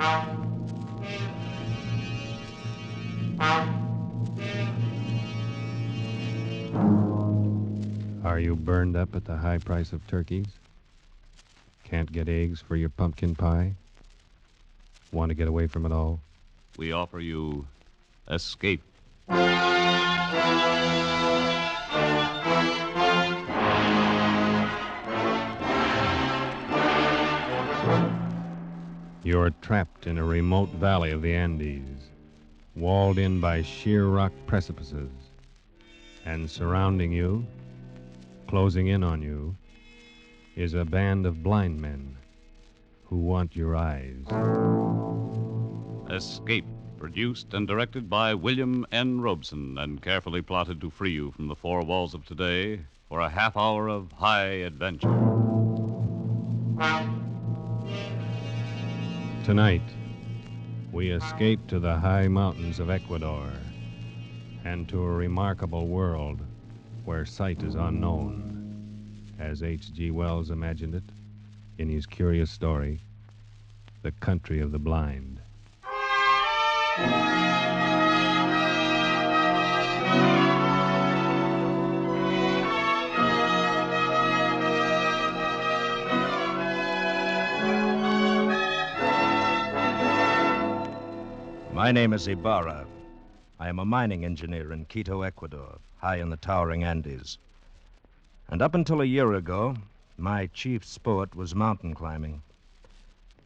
Are you burned up at the high price of turkeys? Can't get eggs for your pumpkin pie? Want to get away from it all? We offer you escape. You're trapped in a remote valley of the Andes, walled in by sheer rock precipices, and surrounding you, closing in on you, is a band of blind men who want your eyes. Escape, produced and directed by William N. Robeson and carefully plotted to free you from the four walls of today for a half hour of high adventure. Tonight, we escape to the high mountains of Ecuador and to a remarkable world where sight is unknown, as H.G. Wells imagined it in his curious story, The Country of the Blind. My name is Ibarra. I am a mining engineer in Quito, Ecuador, high in the towering Andes. And up until a year ago, my chief sport was mountain climbing.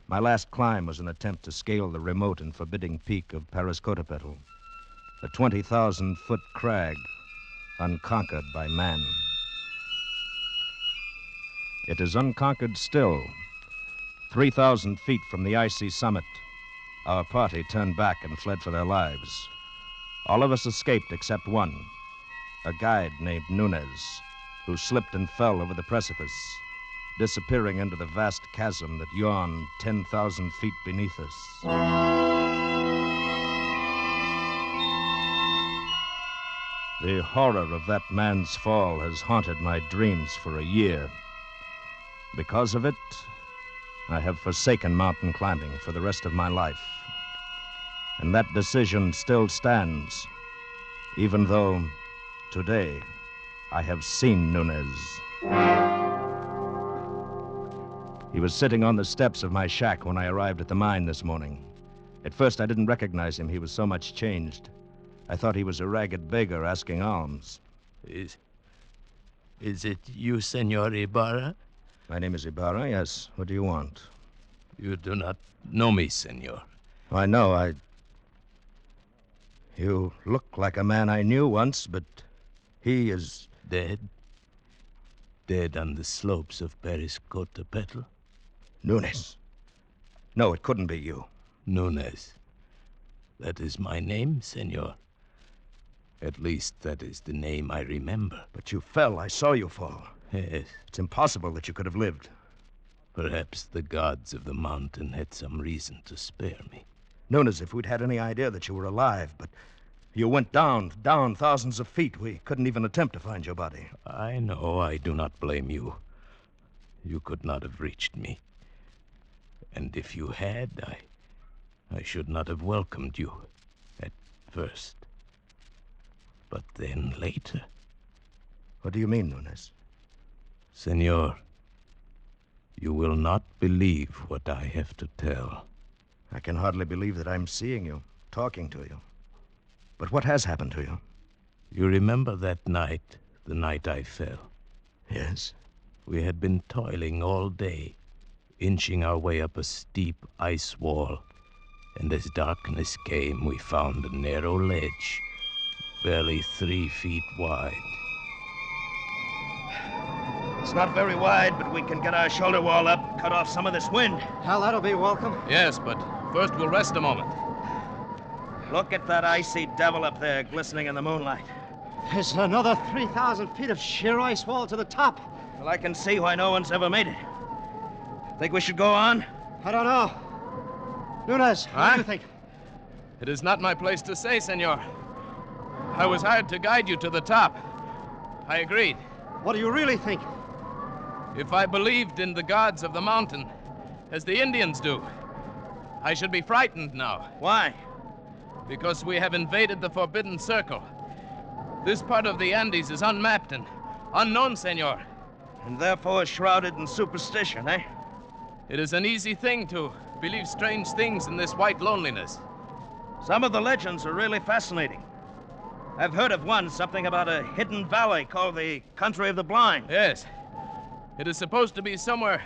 My last climb was an attempt to scale the remote and forbidding peak of Pariscotopetl, a 20,000-foot crag unconquered by man. It is unconquered still. 3,000 feet from the icy summit, our party turned back and fled for their lives. All of us escaped except one, a guide named Nunez, who slipped and fell over the precipice, disappearing into the vast chasm that yawned 10,000 feet beneath us. The horror of that man's fall has haunted my dreams for a year. Because of it, I have forsaken mountain climbing for the rest of my life. And that decision still stands, even though today I have seen Nunez. He was sitting on the steps of my shack when I arrived at the mine this morning. At first, I didn't recognize him. He was so much changed. I thought he was a ragged beggar asking alms. Is it you, Senor Ibarra? My name is Ibarra, yes. What do you want? You do not know me, senor. I know, You look like a man I knew once, but he is... Dead? Dead on the slopes of Pariscotopetl? Nunez. No, it couldn't be you. Nunez. That is my name, senor. At least that is the name I remember. But you fell. I saw you fall. Yes. It's impossible that you could have lived. Perhaps the gods of the mountain had some reason to spare me. Nunez, if we'd had any idea that you were alive, but you went down thousands of feet. We couldn't even attempt to find your body. I know. I do not blame you. You could not have reached me. And if you had, I should not have welcomed you at first. But then later... What do you mean, Nunez? Senor, you will not believe what I have to tell. I can hardly believe that I'm seeing you, talking to you. But what has happened to you? You remember that night, the night I fell? Yes. We had been toiling all day, inching our way up a steep ice wall. And as darkness came, we found a narrow ledge, barely 3 feet wide. It's not very wide, but we can get our shoulder wall up, cut off some of this wind. Hell, that'll be welcome. Yes, but first we'll rest a moment. Look at that icy devil up there glistening in the moonlight. There's another 3,000 feet of sheer ice wall to the top. Well, I can see why no one's ever made it. Think we should go on? I don't know. Nunez, what do you think? It is not my place to say, senor. I was hired to guide you to the top. I agreed. What do you really think? If I believed in the gods of the mountain, as the Indians do, I should be frightened now. Why? Because we have invaded the Forbidden Circle. This part of the Andes is unmapped and unknown, senor. And therefore shrouded in superstition, eh? It is an easy thing to believe strange things in this white loneliness. Some of the legends are really fascinating. I've heard of one, something about a hidden valley called the Country of the Blind. Yes. It is supposed to be somewhere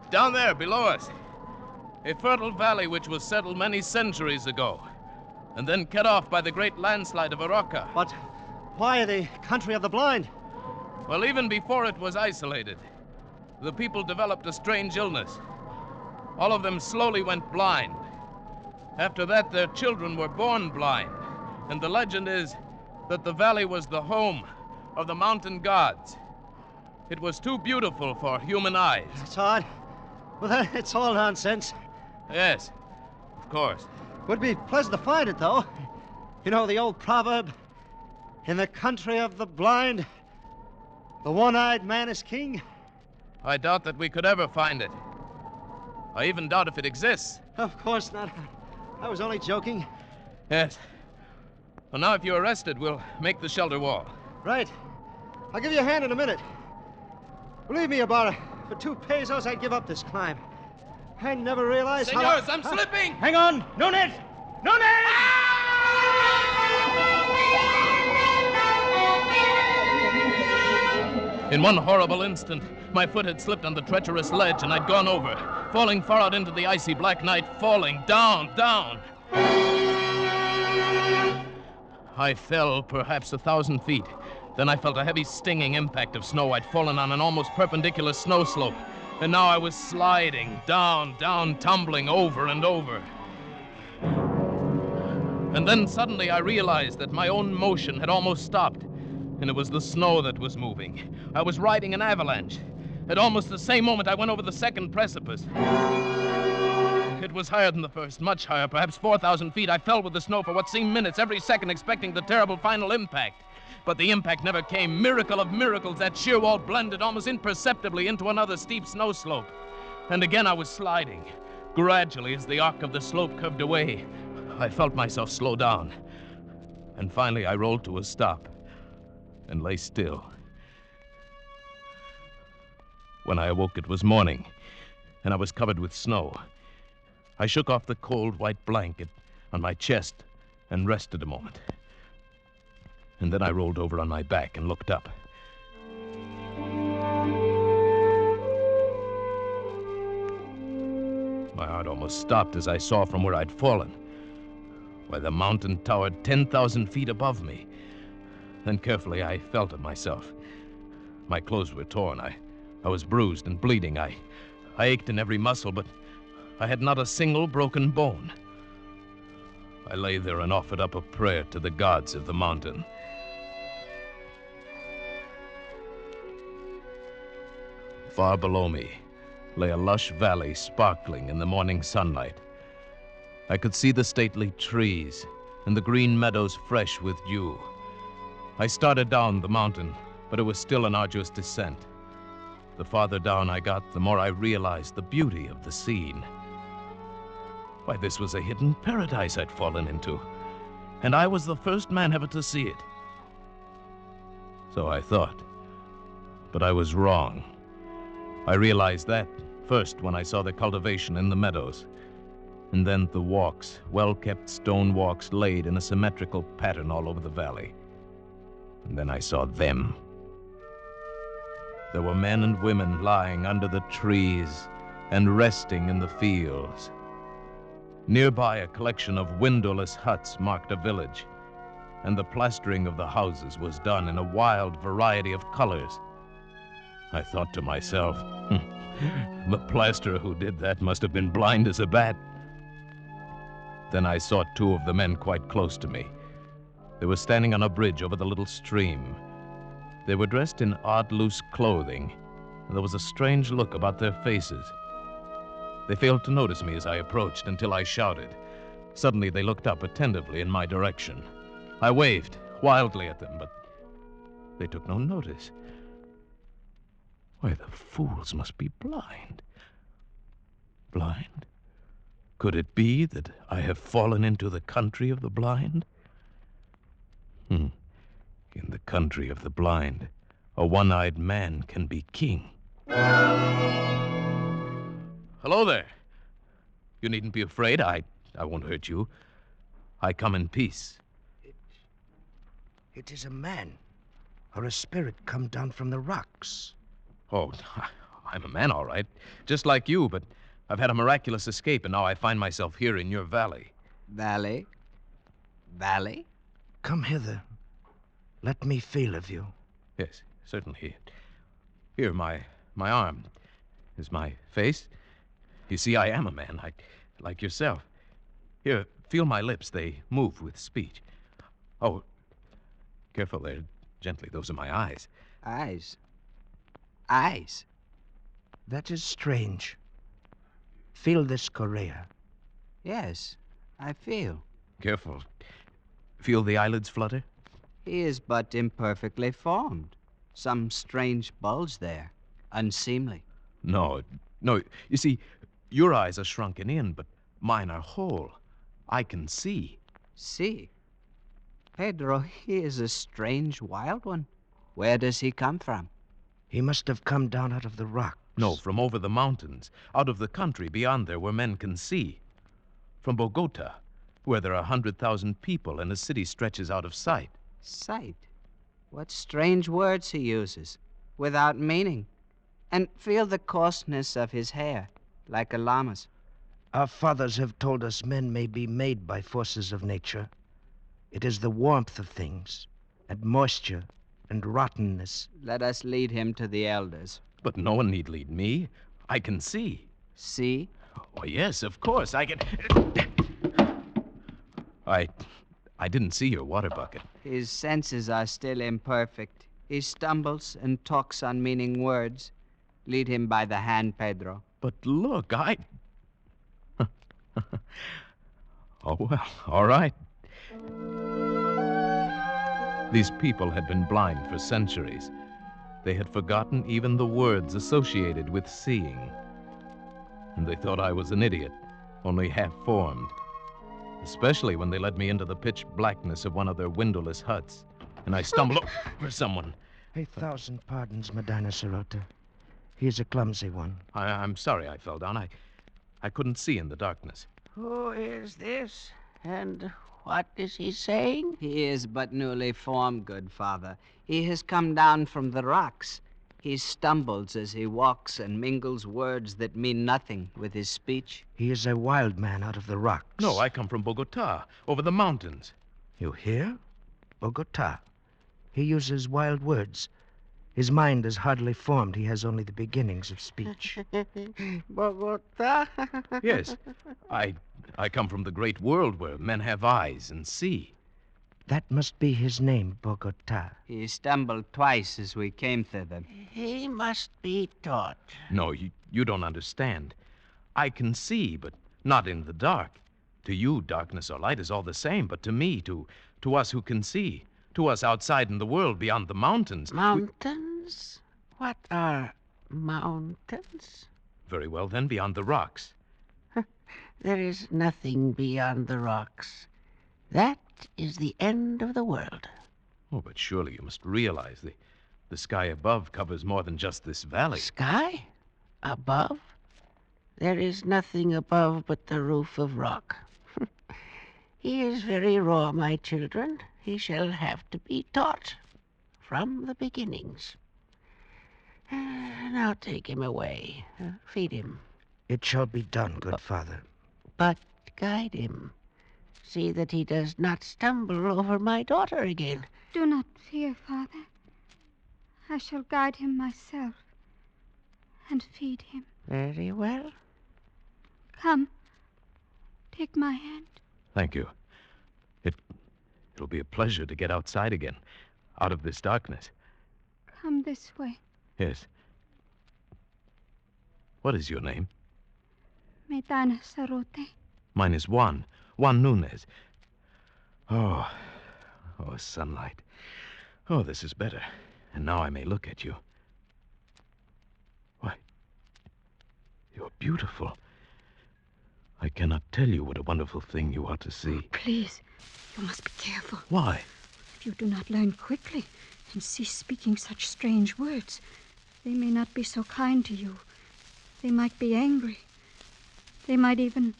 down there below us. A fertile valley which was settled many centuries ago, and then cut off by the great landslide of Arauca. But why the Country of the Blind? Well, even before it was isolated, the people developed a strange illness. All of them slowly went blind. After that, their children were born blind. And the legend is that the valley was the home of the mountain gods. It was too beautiful for human eyes. It's odd. Well, it's all nonsense. Yes, of course. Would be pleasant to find it, though. You know the old proverb, in the country of the blind, the one-eyed man is king? I doubt that we could ever find it. I even doubt if it exists. Of course not. I was only joking. Yes. Well, now if you're arrested, we'll make the shelter wall. Right. I'll give you a hand in a minute. Believe me, Ibarra, for 2 pesos, I'd give up this climb. I never realized how... Senors, I'm slipping! Hang on! No net! No net! In one horrible instant, my foot had slipped on the treacherous ledge and I'd gone over, falling far out into the icy black night, falling down, down. I fell perhaps 1,000 feet. Then I felt a heavy stinging impact of snow. I'd fallen on an almost perpendicular snow slope. And now I was sliding, down, down, tumbling over and over. And then suddenly I realized that my own motion had almost stopped. And it was the snow that was moving. I was riding an avalanche. At almost the same moment, I went over the second precipice. It was higher than the first, much higher, perhaps 4,000 feet. I fell with the snow for what seemed minutes, every second expecting the terrible final impact. But the impact never came. Miracle of miracles, that sheer wall blended almost imperceptibly into another steep snow slope. And again I was sliding. Gradually, as the arc of the slope curved away, I felt myself slow down. And finally I rolled to a stop and lay still. When I awoke, it was morning, and I was covered with snow. I shook off the cold white blanket on my chest and rested a moment. And then I rolled over on my back and looked up. My heart almost stopped as I saw from where I'd fallen. Why, the mountain towered 10,000 feet above me. Then carefully I felt of myself. My clothes were torn. I was bruised and bleeding. I ached in every muscle, but I had not a single broken bone. I lay there and offered up a prayer to the gods of the mountain. Far below me lay a lush valley sparkling in the morning sunlight. I could see the stately trees and the green meadows fresh with dew. I started down the mountain, but it was still an arduous descent. The farther down I got, the more I realized the beauty of the scene. Why, this was a hidden paradise I'd fallen into, and I was the first man ever to see it. So I thought, but I was wrong. I realized that first when I saw the cultivation in the meadows, and then the walks, well-kept stone walks laid in a symmetrical pattern all over the valley. And then I saw them. There were men and women lying under the trees and resting in the fields. Nearby, a collection of windowless huts marked a village, and the plastering of the houses was done in a wild variety of colors. I thought to myself, the plasterer who did that must have been blind as a bat. Then I saw 2 of the men quite close to me. They were standing on a bridge over the little stream. They were dressed in odd, loose clothing, and there was a strange look about their faces. They failed to notice me as I approached until I shouted. Suddenly they looked up attentively in my direction. I waved wildly at them, but they took no notice. Why, the fools must be blind. Blind? Could it be that I have fallen into the country of the blind? In the country of the blind, a one-eyed man can be king. Hello there. You needn't be afraid. I won't hurt you. I come in peace. It is a man, or a spirit come down from the rocks. Oh, I'm a man, all right. Just like you, but I've had a miraculous escape, and now I find myself here in your valley. Valley? Valley? Come hither. Let me feel of you. Yes, certainly. Here, my arm. Is my face? You see, I am a man, like yourself. Here, feel my lips. They move with speech. Oh, careful there. Gently, those are my eyes. Eyes. Eyes? That is strange. Feel this Korea. Yes, I feel. Careful. Feel the eyelids flutter? He is but imperfectly formed. Some strange bulge there. Unseemly. No. You see, your eyes are shrunken in, but mine are whole. I can see. See? Pedro, he is a strange wild one. Where does he come from? He must have come down out of the rocks. No, from over the mountains, out of the country beyond there where men can see. From Bogota, where there are 100,000 people and a city stretches out of sight. Sight? What strange words he uses, without meaning. And feel the coarseness of his hair, like a llama's. Our fathers have told us men may be made by forces of nature. It is the warmth of things, and moisture, and rottenness. Let us lead him to the elders. But no one need lead me. I can see. See? Oh, yes, of course, I can... I didn't see your water bucket. His senses are still imperfect. He stumbles and talks unmeaning words. Lead him by the hand, Pedro. But look, Oh, well, all right. These people had been blind for centuries. They had forgotten even the words associated with seeing. And they thought I was an idiot, only half-formed. Especially when they led me into the pitch blackness of one of their windowless huts, and I stumbled over someone. 1,000 pardons, Medina Sarota. He is a clumsy one. I'm sorry I fell down. I couldn't see in the darkness. Who is this? And what is he saying? He is but newly formed, good father. He has come down from the rocks. He stumbles as he walks and mingles words that mean nothing with his speech. He is a wild man out of the rocks. No, I come from Bogota, over the mountains. You hear? Bogota. He uses wild words. His mind is hardly formed. He has only the beginnings of speech. Bogota? Yes, I come from the great world where men have eyes and see. That must be his name, Bogota. He stumbled twice as we came thither. He must be taught. No, you don't understand. I can see, but not in the dark. To you, darkness or light is all the same, but to me, to us who can see, to us outside in the world beyond the mountains... Mountains? What are mountains? Very well, then, beyond the rocks. There is nothing beyond the rocks. That is the end of the world. Oh, but surely you must realize the sky above covers more than just this valley. Sky? Above? There is nothing above but the roof of rock. He is very raw, my children. He shall have to be taught from the beginnings. Now take him away. Feed him. It shall be done, good father. But guide him. See that he does not stumble over my daughter again. Do not fear, Father. I shall guide him myself and feed him. Very well. Come, take my hand. Thank you. It'll be a pleasure to get outside again, out of this darkness. Come this way. Yes. What is your name? Medina Sarote. Mine is Juan Nunez. Oh, sunlight. Oh, this is better. And now I may look at you. Why, you're beautiful. I cannot tell you what a wonderful thing you are to see. Please, you must be careful. Why? If you do not learn quickly and cease speaking such strange words, they may not be so kind to you. They might be angry. They might even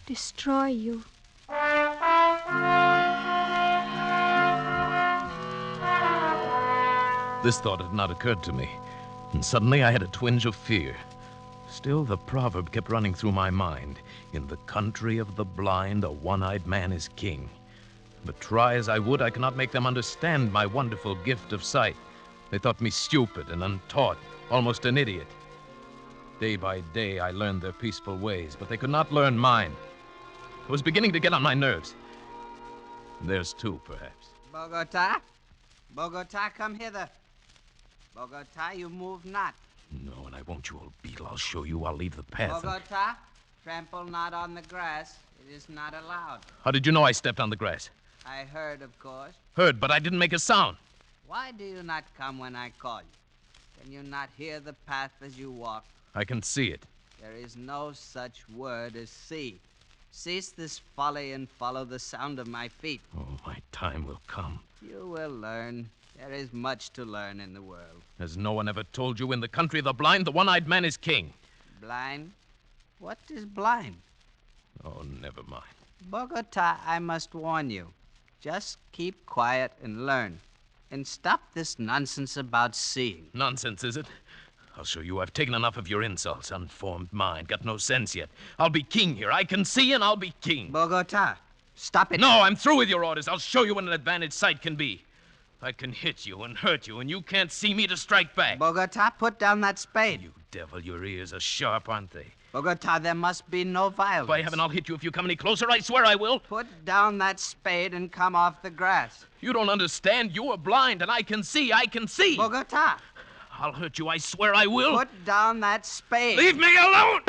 destroy you. This thought had not occurred to me, and suddenly I had a twinge of fear. Still, the proverb kept running through my mind. In the country of the blind, a one-eyed man is king. But try as I would, I could not make them understand my wonderful gift of sight. They thought me stupid and untaught, almost an idiot. Day by day, I learned their peaceful ways, but they could not learn mine. It was beginning to get on my nerves. Theirs too, perhaps. Bogota? Bogota, come hither. Bogota, you move not. No, and I won't, you old beetle. I'll show you. I'll leave the path. Bogota, trample not on the grass. It is not allowed. How did you know I stepped on the grass? I heard, of course. Heard, but I didn't make a sound. Why do you not come when I call you? Can you not hear the path as you walk? I can see it. There is no such word as see. Cease this folly and follow the sound of my feet. Oh, my time will come. You will learn. There is much to learn in the world. Has no one ever told you in the country of the blind, the one-eyed man is king? Blind? What is blind? Oh, never mind. Bogota, I must warn you. Just keep quiet and learn. And stop this nonsense about seeing. Nonsense, is it? I'll show you I've taken enough of your insults. Unformed mind, got no sense yet. I'll be king here. I can see and I'll be king. Bogota, stop it. No, I'm through with your orders. I'll show you what an advantage sight can be. I can hit you and hurt you, and you can't see me to strike back. Bogota, put down that spade. You devil, your ears are sharp, aren't they? Bogota, there must be no violence. By heaven, I'll hit you if you come any closer. I swear I will. Put down that spade and come off the grass. You don't understand. You are blind, and I can see. I can see. Bogota. I'll hurt you. I swear I will. Put down that spade. Leave me alone!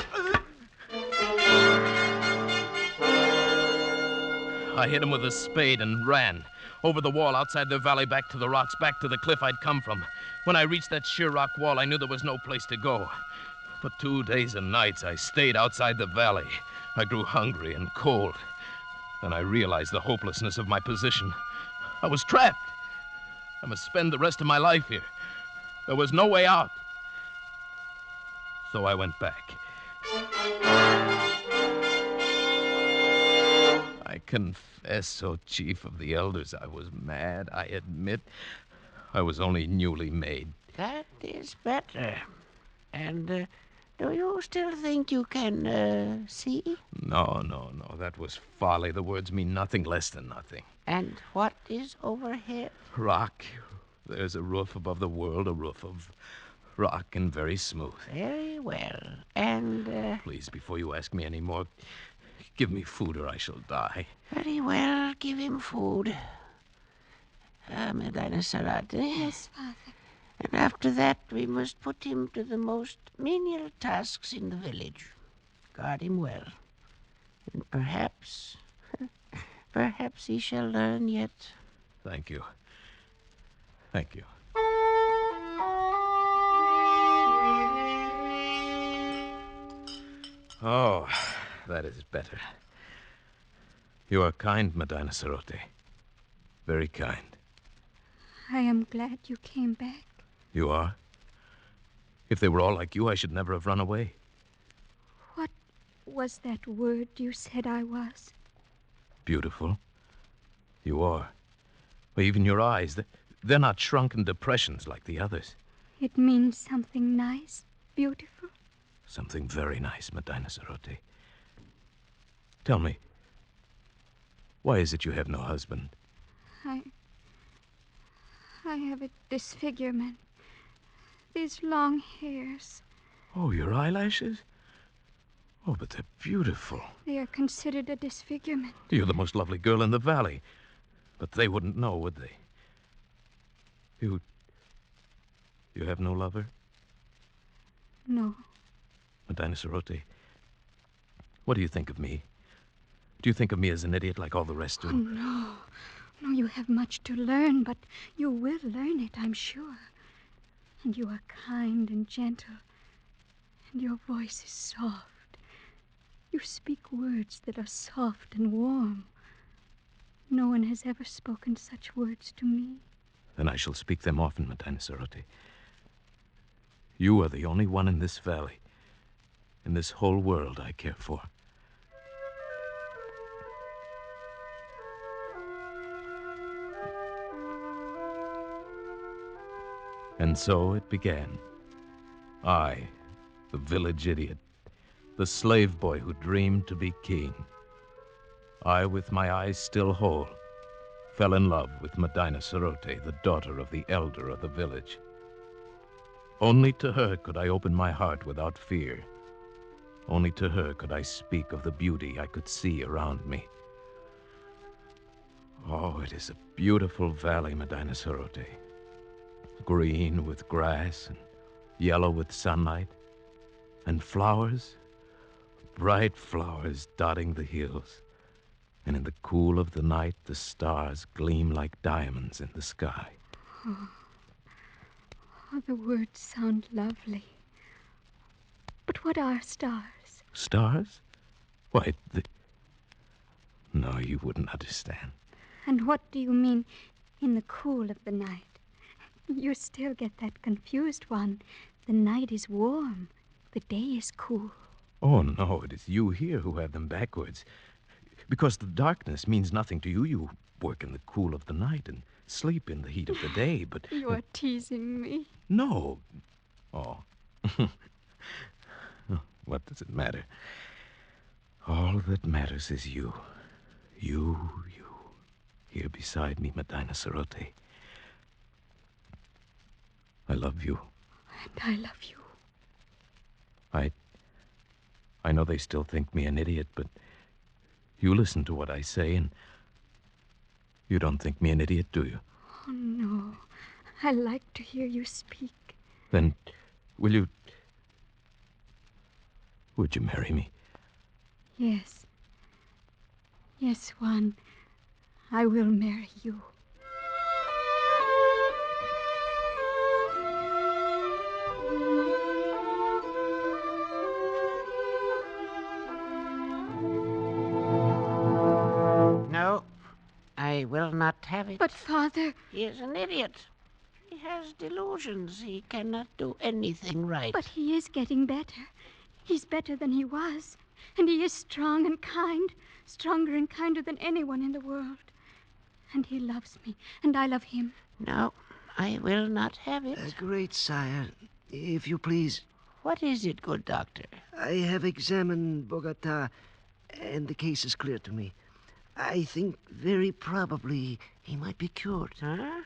I hit him with a spade and ran. Over the wall outside the valley, back to the rocks, back to the cliff I'd come from. When I reached that sheer rock wall, I knew there was no place to go. For 2 days and nights, I stayed outside the valley. I grew hungry and cold. Then I realized the hopelessness of my position. I was trapped. I must spend the rest of my life here. There was no way out. So I went back. I confess, O chief of the elders, I was mad. I admit I was only newly made. That is better. And do you still think you can see? No. That was folly. The words mean nothing less than nothing. And what is overhead? Rock. There's a roof above the world, a roof of rock and very smooth. Very well. And Please, before you ask me any more, give me food or I shall die. very well, give him food. Medina Sarate. Yes, Father. And after that, we must put him to the most menial tasks in the village. Guard him well. And perhaps he shall learn yet. Thank you. Thank you. Oh, that is better. You are kind, Medina Sarote. Very kind. I am glad you came back. You are? If they were all like you, I should never have run away. What was that word you said I was? Beautiful. You are. Well, even your eyes, they're not shrunken depressions like the others. It means something nice, beautiful. Something very nice, Medina Sarote. Tell me, why is it you have no husband? I have a disfigurement. These long hairs. Oh, your eyelashes? Oh, but they're beautiful. They are considered a disfigurement. You're the most lovely girl in the valley. But they wouldn't know, would they? You have no lover? No. Medina Sarote, what do you think of me? Do you think of me as an idiot like all the rest do? Oh, no. No, you have much to learn, but you will learn it, I'm sure. And you are kind and gentle. And your voice is soft. You speak words that are soft and warm. No one has ever spoken such words to me. Then I shall speak them often, Medina Cerote. You are the only one in this valley, in this whole world I care for. And so it began. I, the village idiot, the slave boy who dreamed to be king. I, with my eyes still whole, fell in love with Medina Cerote, the daughter of the elder of the village. Only to her could I open my heart without fear. Only to her could I speak of the beauty I could see around me. Oh, it is a beautiful valley, Medina Cerote. Green with grass and yellow with sunlight. And flowers, bright flowers dotting the hills. And in the cool of the night, the stars gleam like diamonds in the sky. Oh, the words sound lovely. But what are stars? Stars? Why, No, you wouldn't understand. And what do you mean, in the cool of the night? You still get that confused one. The night is warm. The day is cool. Oh, no, it is you here who have them backwards. Because the darkness means nothing to you. You work in the cool of the night and sleep in the heat of the day, but... You are teasing me. No. Oh. What does it matter? All that matters is you. You. Here beside me, Medina Cerote. I love you. And I love you. I know they still think me an idiot, but you listen to what I say, and you don't think me an idiot, do you? Oh, no. I like to hear you speak. Then, would you marry me? Yes. Yes, Juan. I will marry you. No, I will not have it. But, Father... He is an idiot. He has delusions. He cannot do anything right. But he is getting better. He's better than he was. And he is strong and kind. Stronger and kinder than anyone in the world. And he loves me. And I love him. No, I will not have it. Great sire, if you please. What is it, good doctor? I have examined Bogota, and the case is clear to me. I think very probably he might be cured. Huh?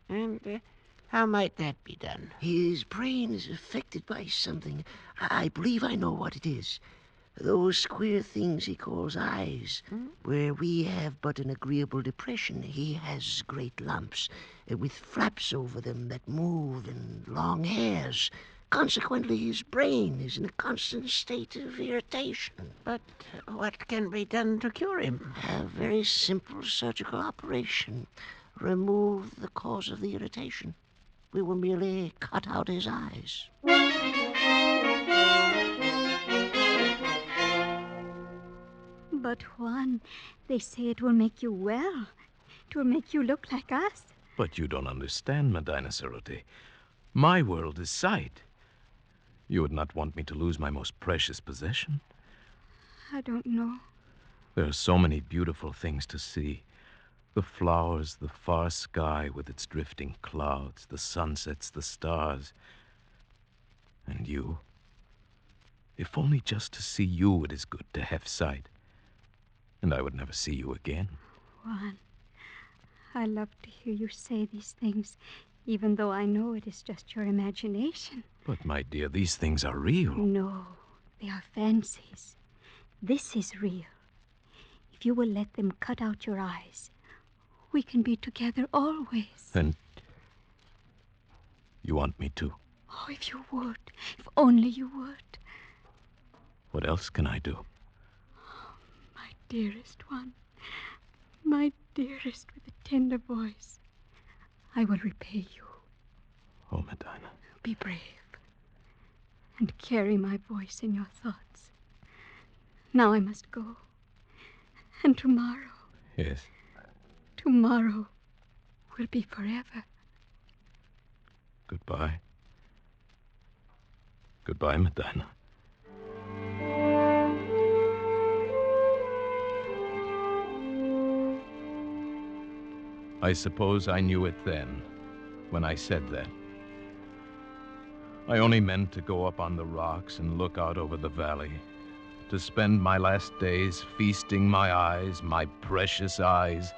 And how might that be done? His brain is affected by something. I believe I know what it is. Those queer things he calls eyes. Where we have but an agreeable depression, he has great lumps with flaps over them that move and long hairs. Consequently, his brain is in a constant state of irritation. But what can be done to cure him? A very simple surgical operation. Remove the cause of the irritation. We will merely cut out his eyes. But, Juan, they say it will make you well. It will make you look like us. But you don't understand, Medina Cerote. My world is sight. You would not want me to lose my most precious possession. I don't know. There are so many beautiful things to see. The flowers, the far sky with its drifting clouds, the sunsets, the stars. And you. If only just to see you it is good to have sight. And I would never see you again. Juan, I love to hear you say these things, even though I know it is just your imagination. But, my dear, these things are real. No, they are fancies. This is real. If you will let them cut out your eyes, we can be together always. Then you want me to? Oh, if you would. If only you would. What else can I do? My dearest one. My dearest, with a tender voice. I will repay you. Oh, Medina. Be brave. And carry my voice in your thoughts. Now I must go. And tomorrow, Yes. tomorrow will be forever. Goodbye. Goodbye, Medina. I suppose I knew it then, when I said that. I only meant to go up on the rocks and look out over the valley, to spend my last days feasting my eyes, my precious eyes,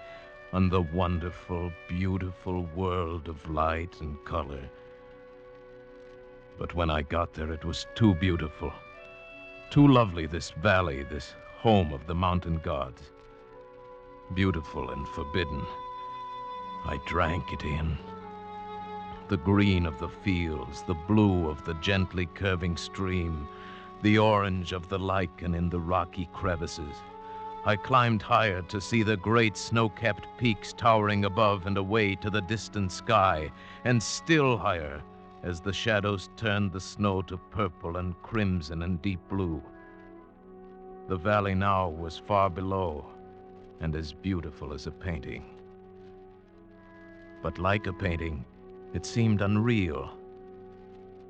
on the wonderful, beautiful world of light and color. But when I got there, it was too beautiful, too lovely, this valley, this home of the mountain gods. Beautiful and forbidden. I drank it in. The green of the fields, the blue of the gently curving stream, the orange of the lichen in the rocky crevices. I climbed higher to see the great snow-capped peaks towering above and away to the distant sky, and still higher as the shadows turned the snow to purple and crimson and deep blue. The valley now was far below and as beautiful as a painting. But like a painting, it seemed unreal.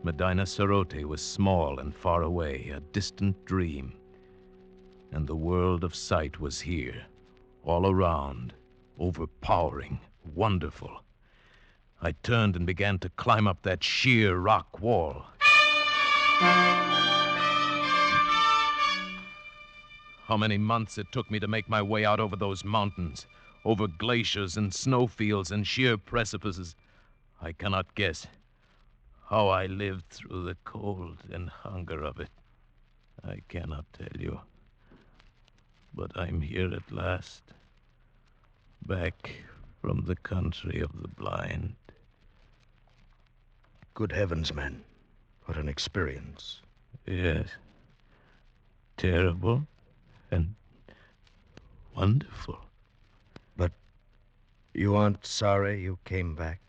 Medina Sarote was small and far away, a distant dream. And the world of sight was here, all around, overpowering, wonderful. I turned and began to climb up that sheer rock wall. How many months it took me to make my way out over those mountains, over glaciers and snowfields and sheer precipices, I cannot guess. How I lived through the cold and hunger of it, I cannot tell you. But I'm here at last, back from the country of the blind. Good heavens, man. What an experience. Yes. Terrible and wonderful. But you aren't sorry you came back?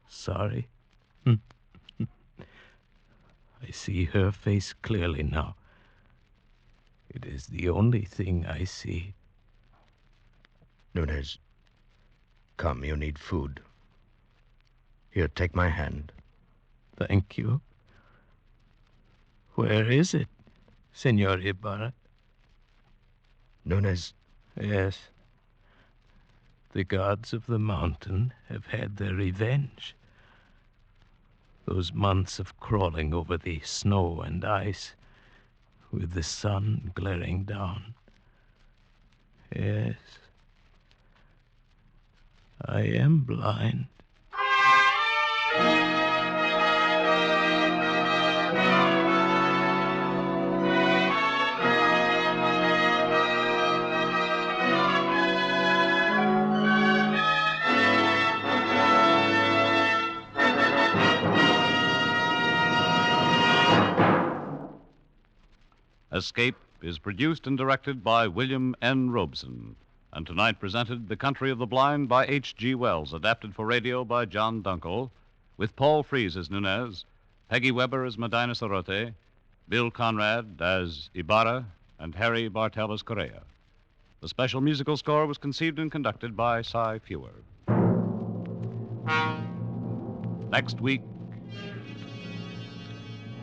Sorry? I see her face clearly now. It is the only thing I see. Nunez, come, you need food. Here, take my hand. Thank you. Where is it, Senor Ibarra? Nunez. Yes. The gods of the mountain have had their revenge. Those months of crawling over the snow and ice, with the sun glaring down. Yes. I am blind. Escape is produced and directed by William N. Robeson, and tonight presented The Country of the Blind by H.G. Wells, adapted for radio by John Dunkel, with Paul Frees as Nunez, Peggy Weber as Medina Sarote, Bill Conrad as Ibarra, and Harry Bartel as Correa. The special musical score was conceived and conducted by Cy Fewer. Next week,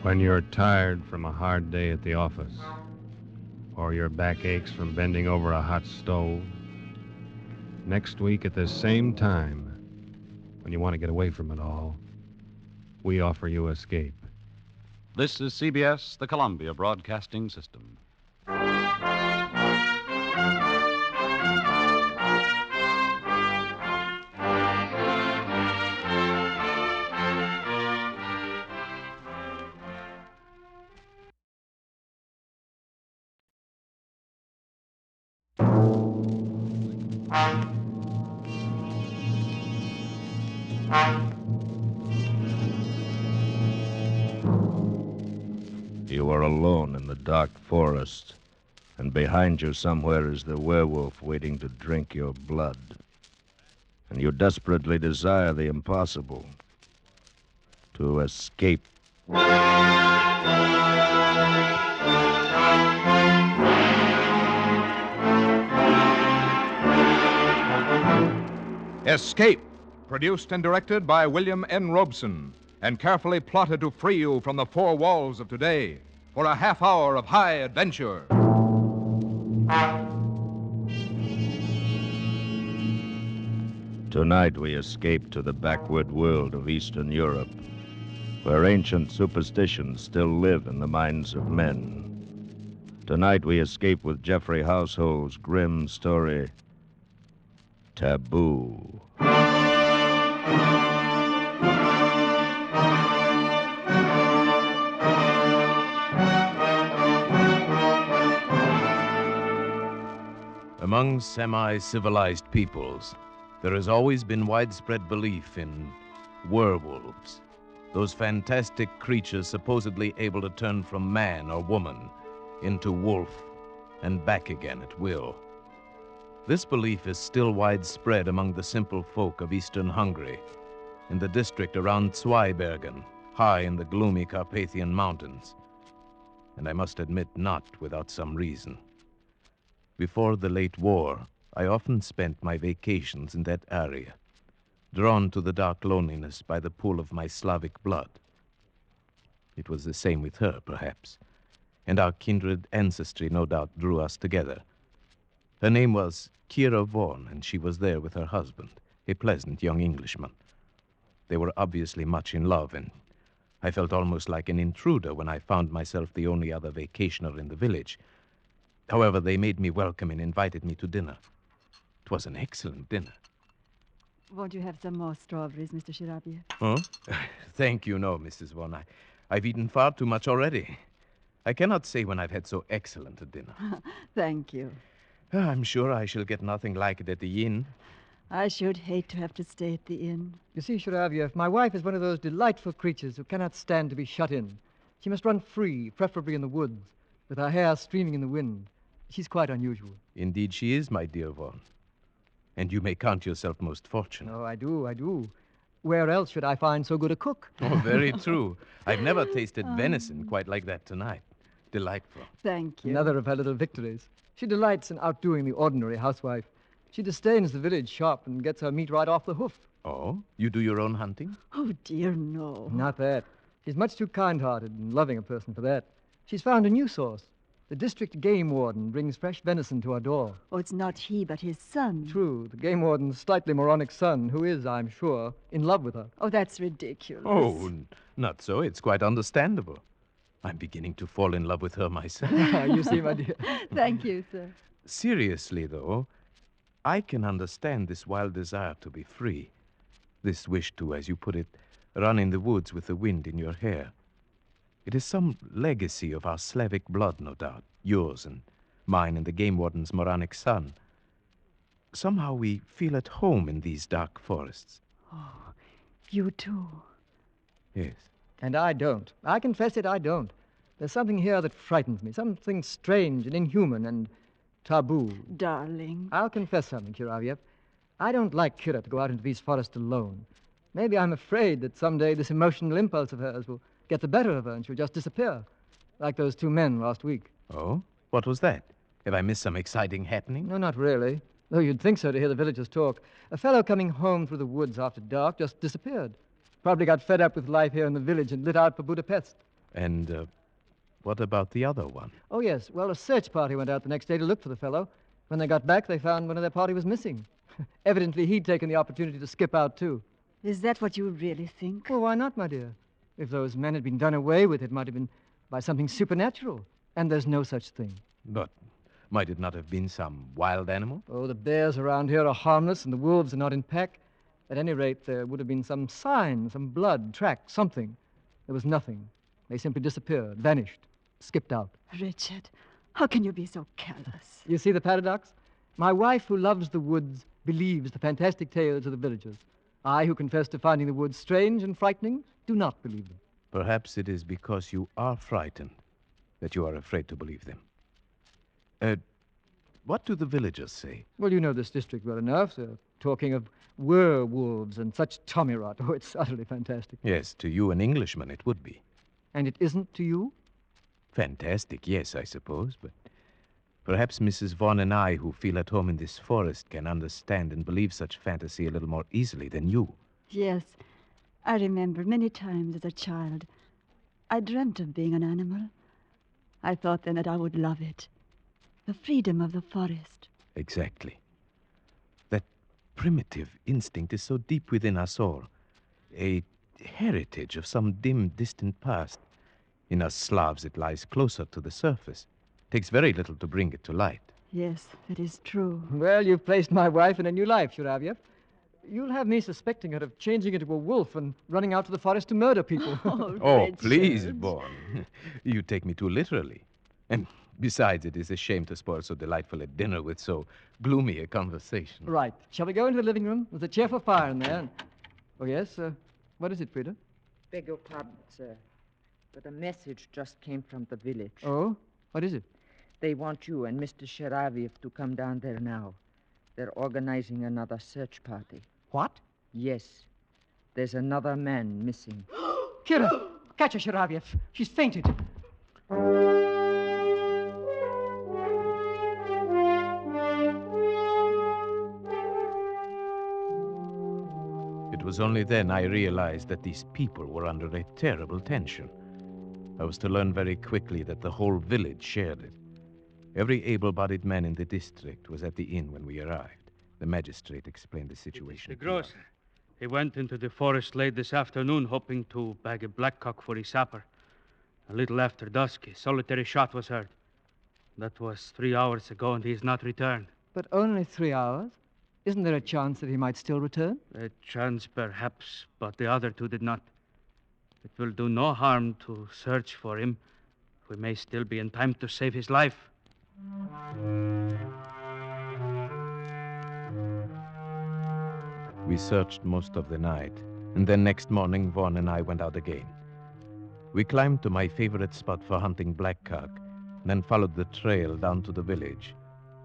when you're tired from a hard day at the office, or your back aches from bending over a hot stove, next week at the same time, when you want to get away from it all, we offer you Escape. this is CBS, the Columbia Broadcasting System. You are alone in the dark forest, and behind you somewhere is the werewolf waiting to drink your blood. And you desperately desire the impossible, to escape. Escape, produced and directed by William N. Robeson, and carefully plotted to free you from the four walls of today for a half hour of high adventure. Tonight we escape to the backward world of Eastern Europe, where ancient superstitions still live in the minds of men. Tonight we escape with Geoffrey Household's grim story, Taboo. Among semi-civilized peoples, there has always been widespread belief in werewolves, those fantastic creatures supposedly able to turn from man or woman into wolf and back again at will. This belief is still widespread among the simple folk of eastern Hungary, in the district around Zweibergen, high in the gloomy Carpathian Mountains, and I must admit not without some reason. Before the late war, I often spent my vacations in that area, drawn to the dark loneliness by the pull of my Slavic blood. It was the same with her, perhaps, and our kindred ancestry no doubt drew us together. Her name was Kira Vaughan, and she was there with her husband, a pleasant young Englishman. They were obviously much in love, and I felt almost like an intruder when I found myself the only other vacationer in the village. However, they made me welcome and invited me to dinner. It was an excellent dinner. Won't you have some more strawberries, Mr. Shirabia? Oh? Thank you, no, Mrs. Vaughan. I've eaten far too much already. I cannot say when I've had so excellent a dinner. Thank you. I'm sure I shall get nothing like it at the inn. I should hate to have to stay at the inn. You see, Shiraviev, my wife is one of those delightful creatures who cannot stand to be shut in. She must run free, preferably in the woods, with her hair streaming in the wind. She's quite unusual. Indeed she is, my dear Vaughan. And you may count yourself most fortunate. Oh, I do. Where else should I find so good a cook? Oh, very true. I've never tasted venison quite like that tonight. Delightful. Thank you. Another of her little victories. She delights in outdoing the ordinary housewife. She disdains the village shop and gets her meat right off the hoof. Oh? You do your own hunting? Oh, dear, no. Not that. She's much too kind-hearted and loving a person for that. She's found a new source. The district game warden brings fresh venison to our door. Oh, it's not he, but his son. True, the game warden's slightly moronic son, who is, I'm sure, in love with her. Oh, that's ridiculous. Oh, not so. It's quite understandable. I'm beginning to fall in love with her myself. You see, my dear. Thank you, sir. Seriously, though, I can understand this wild desire to be free. This wish to, as you put it, run in the woods with the wind in your hair. It is some legacy of our Slavic blood, no doubt. Yours and mine and the game warden's moronic son. Somehow we feel at home in these dark forests. Oh, you too. Yes. And I don't. I confess it, I don't. There's something here that frightens me, something strange and inhuman and taboo. Darling. I'll confess something, Kiraviev. I don't like Kira to go out into these forests alone. Maybe I'm afraid that someday this emotional impulse of hers will get the better of her and she'll just disappear, like those two men last week. Oh? What was that? Have I missed some exciting happening? No, not really. Though you'd think so to hear the villagers talk. A fellow coming home through the woods after dark just disappeared. Probably got fed up with life here in the village and lit out for Budapest. And, what about the other one? Oh, yes. Well, a search party went out the next day to look for the fellow. When they got back, they found one of their party was missing. Evidently, he'd taken the opportunity to skip out, too. Is that what you really think? Well, why not, my dear? If those men had been done away with, it might have been by something supernatural. And there's no such thing. But might it not have been some wild animal? Oh, the bears around here are harmless and the wolves are not in pack. At any rate, there would have been some sign, some blood, track, something. There was nothing. They simply disappeared, vanished, skipped out. Richard, how can you be so callous? You see the paradox? My wife, who loves the woods, believes the fantastic tales of the villagers. I, who confess to finding the woods strange and frightening, do not believe them. Perhaps it is because you are frightened that you are afraid to believe them. What do the villagers say? Well, you know this district well enough. They're talking of werewolves and such tommy rot. Oh, it's utterly fantastic. Yes, to you, an Englishman, it would be. And it isn't to you? Fantastic, yes, I suppose, but Perhaps Mrs. Vaughn and I, who feel at home in this forest, can understand and believe such fantasy a little more easily than you. Yes, I remember many times as a child, I dreamt of being an animal. I thought then that I would love it. The freedom of the forest. Exactly. That primitive instinct is so deep within us all. A heritage of some dim, distant past. In us Slavs, it lies closer to the surface. Takes very little to bring it to light. Yes, that is true. Well, you've placed my wife in a new life, Shuravyev. You'll have me suspecting her of changing into a wolf and running out to the forest to murder people. Oh, please, Vaughn. You take me too literally. And besides, it is a shame to spoil so delightful a dinner with so gloomy a conversation. Right. Shall we go into the living room? There's a cheerful fire in there. Oh, yes? What is it, Frida? Beg your pardon, sir, but a message just came from the village. Oh? What is it? They want you and Mr. Sharaviev to come down there now. They're organizing another search party. What? Yes. There's another man missing. Kira! Catch her, Sharaviev. She's fainted. It was only then I realized that these people were under a terrible tension. I was to learn very quickly that the whole village shared it. Every able-bodied man in the district was at the inn when we arrived. The magistrate explained the situation. The grocer. He went into the forest late this afternoon hoping to bag a blackcock for his supper. A little after dusk, a solitary shot was heard. That was 3 hours ago, and he has not returned. But only 3 hours? Isn't there a chance that he might still return? A chance, perhaps, but the other two did not. It will do no harm to search for him. We may still be in time to save his life. We searched most of the night, and then next morning, Vaughn and I went out again. We climbed to my favorite spot for hunting blackcock, then followed the trail down to the village,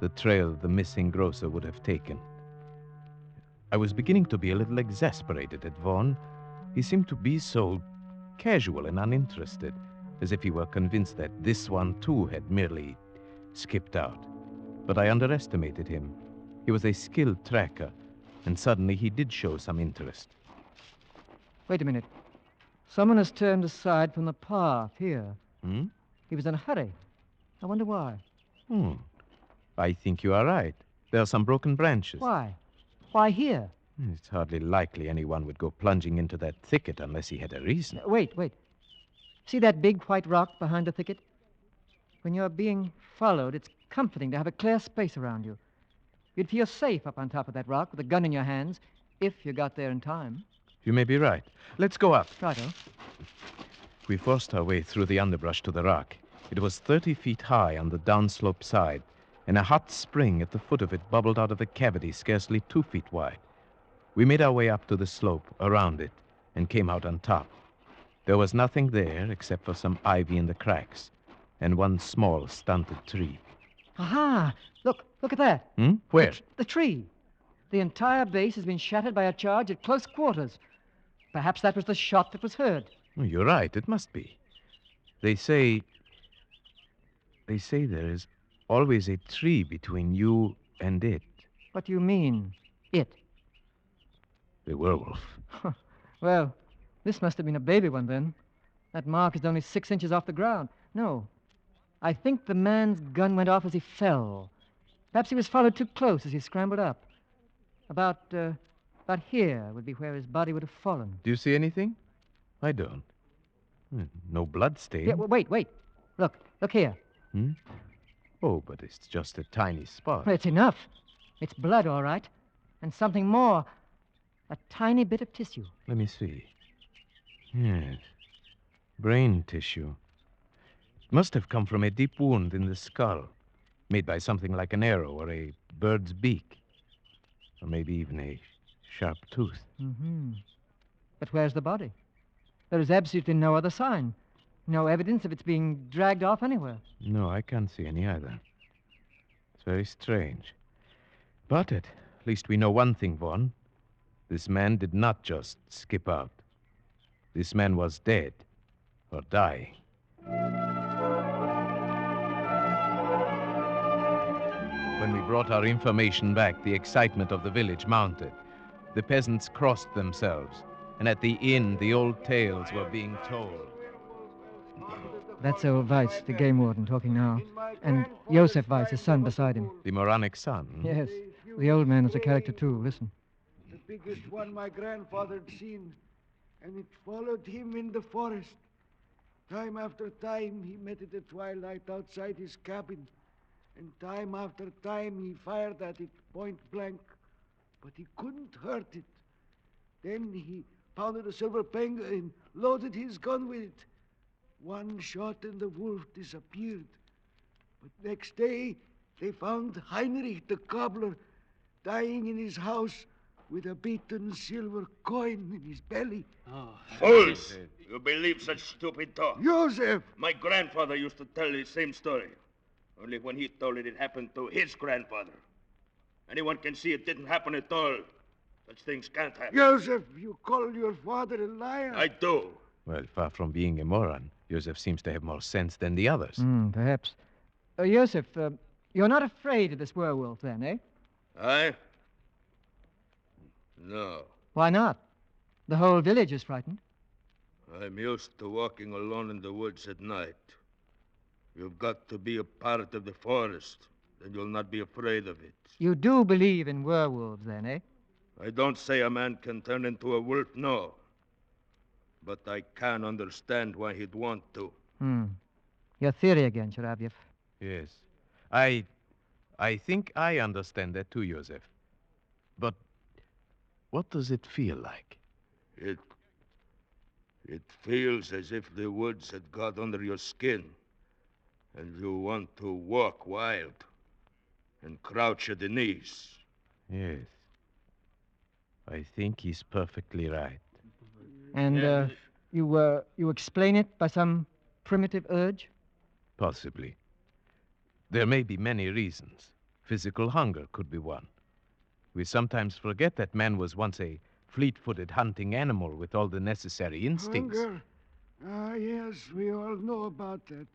the trail the missing grocer would have taken. I was beginning to be a little exasperated at Vaughn. He seemed to be so casual and uninterested, as if he were convinced that this one, too, had merely skipped out. But I underestimated him. He was a skilled tracker, and suddenly he did show some interest. Wait a minute. Someone has turned aside from the path here. Hmm? He was in a hurry. I wonder why. I think you are right. There are some broken branches. Why? Why here? It's hardly likely anyone would go plunging into that thicket unless he had a reason. Wait. See that big white rock behind the thicket? When you're being followed, it's comforting to have a clear space around you. You'd feel safe up on top of that rock with a gun in your hands, if you got there in time. You may be right. Let's go up. Righto. We forced our way through the underbrush to the rock. It was 30 feet high on the downslope side, and a hot spring at the foot of it bubbled out of a cavity scarcely 2 feet wide. We made our way up to the slope, around it, and came out on top. There was nothing there except for some ivy in the cracks, and one small, stunted tree. Aha! Look at that. Where? The tree. The entire base has been shattered by a charge at close quarters. Perhaps that was the shot that was heard. You're right, it must be. They say there is always a tree between you and it. What do you mean, it? The werewolf. Well, this must have been a baby one then. That mark is only 6 inches off the ground. No. I think the man's gun went off as he fell. Perhaps he was followed too close as he scrambled up. About here would be where his body would have fallen. Do you see anything? I don't. No blood stain. Yeah, wait. Look here. Oh, but it's just a tiny spot. Well, it's enough. It's blood, all right. And something more. A tiny bit of tissue. Let me see. Yes. Brain tissue. It must have come from a deep wound in the skull, made by something like an arrow or a bird's beak. Or maybe even a sharp tooth. But where's the body? There is absolutely no other sign. No evidence of its being dragged off anywhere. No, I can't see any either. It's very strange. But at least we know one thing, Vaughn. This man did not just skip out. This man was dead or dying. When we brought our information back, the excitement of the village mounted. The peasants crossed themselves, and at the inn, the old tales were being told. That's old Weiss, the game warden, talking now. And Joseph Weiss, his son, beside him. The moronic son? Yes. The old man is a character, too. Listen. The biggest one my grandfather had seen, and it followed him in the forest. Time after time, he met at the twilight outside his cabin, and time after time, he fired at it point blank, but he couldn't hurt it. Then he pounded a silver penga and loaded his gun with it. One shot and the wolf disappeared. But next day, they found Heinrich the cobbler dying in his house with a beaten silver coin in his belly. Fools! You believe such stupid talk? Joseph! My grandfather used to tell the same story. Only when he told it, it happened to his grandfather. Anyone can see it didn't happen at all. Such things can't happen. Joseph, you call your father a liar? I do. Well, far from being a moron, Joseph seems to have more sense than the others. Perhaps. Joseph, you're not afraid of this werewolf, then, eh? I? No. Why not? The whole village is frightened. I'm used to walking alone in the woods at night. You've got to be a part of the forest, then you'll not be afraid of it. You do believe in werewolves, then, eh? I don't say a man can turn into a wolf, no. But I can understand why he'd want to. Your theory again, Sharavyev. Yes. I think I understand that too, Joseph. But what does it feel like? It feels as if the woods had got under your skin, and you want to walk wild and crouch at the knees. Yes. I think he's perfectly right. And you explain it by some primitive urge? Possibly. There may be many reasons. Physical hunger could be one. We sometimes forget that man was once a fleet-footed hunting animal with all the necessary instincts. Hunger? Yes, we all know about that.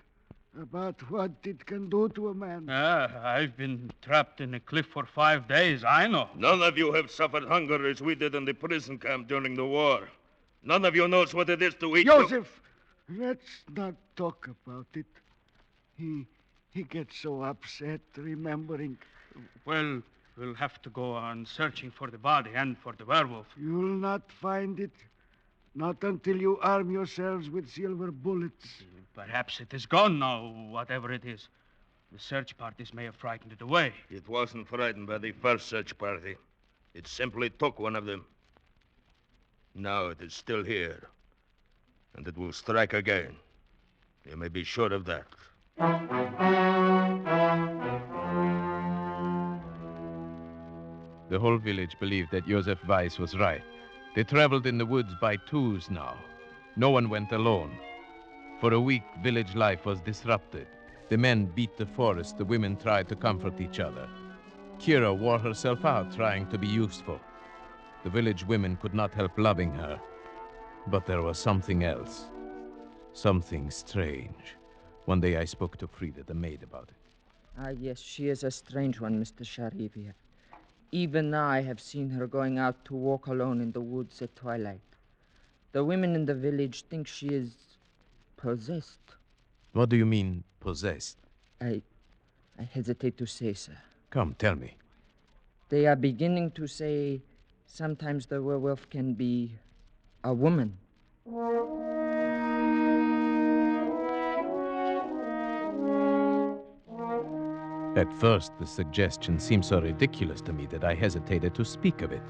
About what it can do to a man. I've been trapped in a cliff for 5 days, I know. None of you have suffered hunger as we did in the prison camp during the war. None of you knows what it is to eat. Joseph, let's not talk about it. He gets so upset remembering. Well, we'll have to go on searching for the body and for the werewolf. You'll not find it. Not until you arm yourselves with silver bullets. Perhaps it is gone now, whatever it is. The search parties may have frightened it away. It wasn't frightened by the first search party. It simply took one of them. Now it is still here. And it will strike again. You may be sure of that. The whole village believed that Joseph Weiss was right. They traveled in the woods by twos now. No one went alone. For a week, village life was disrupted. The men beat the forest, the women tried to comfort each other. Kira wore herself out trying to be useful. The village women could not help loving her. But there was something else. Something strange. One day I spoke to Frida, the maid, about it. Yes, she is a strange one, Mr. Sharivia. Even I have seen her going out to walk alone in the woods at twilight. The women in the village think she is possessed. What do you mean, possessed? I hesitate to say, sir. Come, tell me. They are beginning to say sometimes the werewolf can be a woman. At first, the suggestion seemed so ridiculous to me that I hesitated to speak of it.